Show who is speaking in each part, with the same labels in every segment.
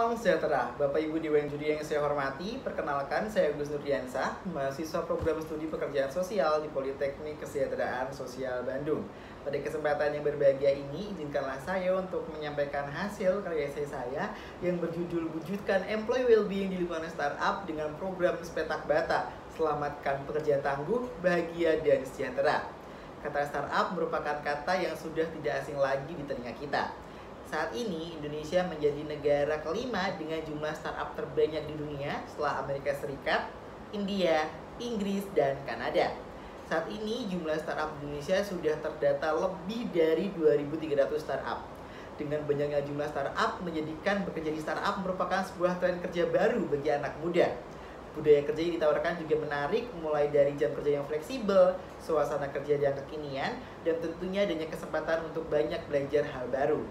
Speaker 1: Salam sejahtera, Bapak Ibu Dewan Juri yang saya hormati. Perkenalkan, saya Gus Nurdiansah, mahasiswa program studi pekerjaan sosial di Politeknik Kesejahteraan Sosial Bandung. Pada kesempatan yang berbahagia ini, izinkanlah saya untuk menyampaikan hasil karya esai saya yang berjudul Wujudkan Employee Wellbeing di Lingkungan Startup dengan program Sepetak Bata, Selamatkan Pekerja Tangguh, Bahagia dan Sejahtera. Kata startup merupakan kata yang sudah tidak asing lagi di telinga kita. Saat ini, Indonesia menjadi negara kelima dengan jumlah startup terbanyak di dunia setelah Amerika Serikat, India, Inggris, dan Kanada. Saat ini, jumlah startup di Indonesia sudah terdata lebih dari 2.300 startup. Dengan banyaknya jumlah startup, menjadikan bekerja di startup merupakan sebuah tren kerja baru bagi anak muda. Budaya kerja yang ditawarkan juga menarik, mulai dari jam kerja yang fleksibel, suasana kerja yang kekinian, dan tentunya adanya kesempatan untuk banyak belajar hal baru.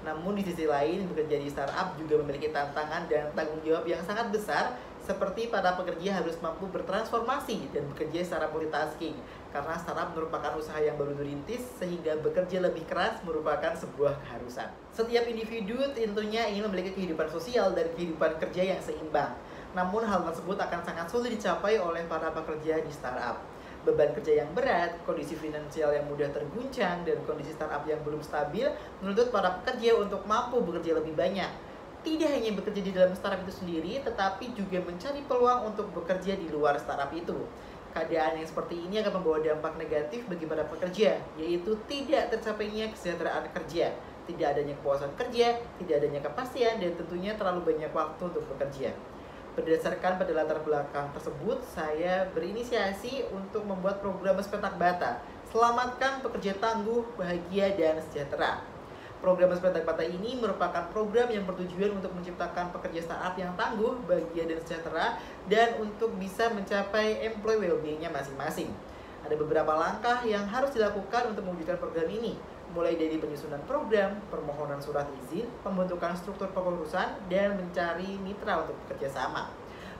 Speaker 1: Namun di sisi lain, bekerja di startup juga memiliki tantangan dan tanggung jawab yang sangat besar, seperti para pekerja harus mampu bertransformasi dan bekerja secara multitasking, karena startup merupakan usaha yang baru dirintis, sehingga bekerja lebih keras merupakan sebuah keharusan. Setiap individu tentunya ingin memiliki kehidupan sosial dan kehidupan kerja yang seimbang. Namun hal tersebut akan sangat sulit dicapai oleh para pekerja di startup. Beban kerja yang berat, kondisi finansial yang mudah terguncang, dan kondisi startup yang belum stabil menuntut para pekerja untuk mampu bekerja lebih banyak. Tidak hanya bekerja di dalam startup itu sendiri, tetapi juga mencari peluang untuk bekerja di luar startup itu. Keadaan yang seperti ini akan membawa dampak negatif bagi para pekerja, yaitu tidak tercapainya kesejahteraan kerja, tidak adanya kepuasan kerja, tidak adanya kepastian, dan tentunya terlalu banyak waktu untuk bekerja. Berdasarkan pada latar belakang tersebut, saya berinisiasi untuk membuat program Sepetak Bata, Selamatkan Pekerja Tangguh, Bahagia dan Sejahtera. Program Sepetak Bata ini merupakan program yang bertujuan untuk menciptakan pekerja startup yang tangguh, bahagia dan sejahtera, dan untuk bisa mencapai employee well-being-nya masing-masing. Ada beberapa langkah yang harus dilakukan untuk mewujudkan program ini, mulai dari penyusunan program, permohonan surat izin, pembentukan struktur kepengurusan, dan mencari mitra untuk bekerja sama.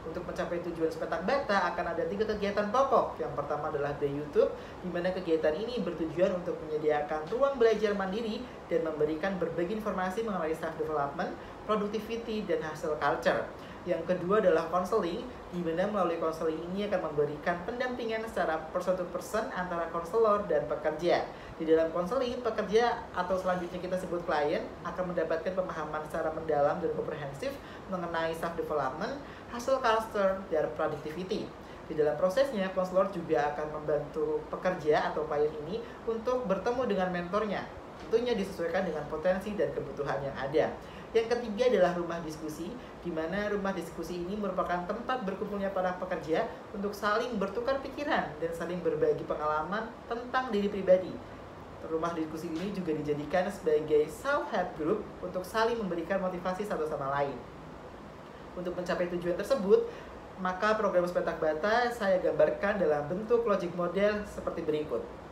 Speaker 1: Untuk mencapai tujuan Sepetak Bata akan ada 3 kegiatan pokok. Yang pertama adalah The YouTube, di mana kegiatan ini bertujuan untuk menyediakan ruang belajar mandiri dan memberikan berbagai informasi mengenai self development, productivity, dan hustle culture. Yang kedua adalah counseling, di mana melalui counseling ini akan memberikan pendampingan secara person to person antara konselor dan pekerja. Di dalam counseling, pekerja atau selanjutnya kita sebut klien akan mendapatkan pemahaman secara mendalam dan komprehensif mengenai self development, hustle culture, dan productivity. Di dalam prosesnya, konselor juga akan membantu pekerja atau klien ini untuk bertemu dengan mentornya, tentunya disesuaikan dengan potensi dan kebutuhan yang ada. Yang ketiga adalah rumah diskusi, di mana rumah diskusi ini merupakan tempat berkumpulnya para pekerja untuk saling bertukar pikiran dan saling berbagi pengalaman tentang diri pribadi. Rumah diskusi ini juga dijadikan sebagai self-help group untuk saling memberikan motivasi satu sama lain. Untuk mencapai tujuan tersebut, maka program Sepetak Bata saya gambarkan dalam bentuk logic model seperti berikut.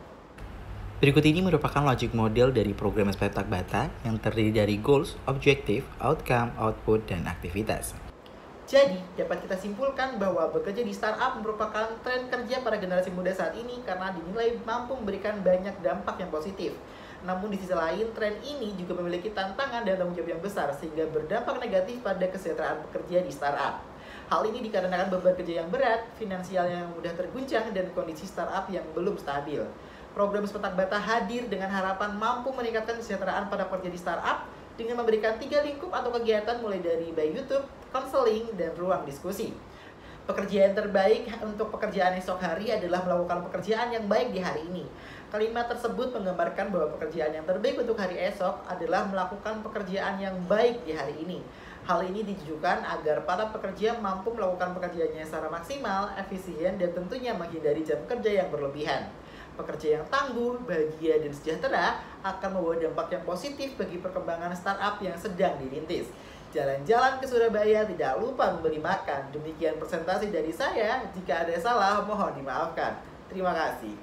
Speaker 2: Berikut ini merupakan logic model dari program Sepetak Bata yang terdiri dari goals, objective, outcome, output, dan aktivitas.
Speaker 1: Jadi, dapat kita simpulkan bahwa bekerja di startup merupakan tren kerja pada generasi muda saat ini karena dinilai mampu memberikan banyak dampak yang positif. Namun di sisi lain, tren ini juga memiliki tantangan dan tanggung jawab yang besar sehingga berdampak negatif pada kesejahteraan pekerja di startup. Hal ini dikarenakan beban kerja yang berat, finansial yang mudah terguncang, dan kondisi startup yang belum stabil. Program Sepetak Bata hadir dengan harapan mampu meningkatkan kesejahteraan pada pekerja di startup dengan memberikan 3 lingkup atau kegiatan mulai dari by YouTube, konseling, dan ruang diskusi. Pekerjaan terbaik untuk pekerjaan esok hari adalah melakukan pekerjaan yang baik di hari ini. Kalimat tersebut menggambarkan bahwa pekerjaan yang terbaik untuk hari esok adalah melakukan pekerjaan yang baik di hari ini. Hal ini ditujukan agar para pekerja mampu melakukan pekerjaannya secara maksimal, efisien, dan tentunya menghindari jam kerja yang berlebihan. Pekerja yang tangguh, bahagia, dan sejahtera akan membawa dampak yang positif bagi perkembangan startup yang sedang dirintis. Jalan-jalan ke Surabaya, tidak lupa membeli makan. Demikian presentasi dari saya. Jika ada salah, mohon dimaafkan. Terima kasih.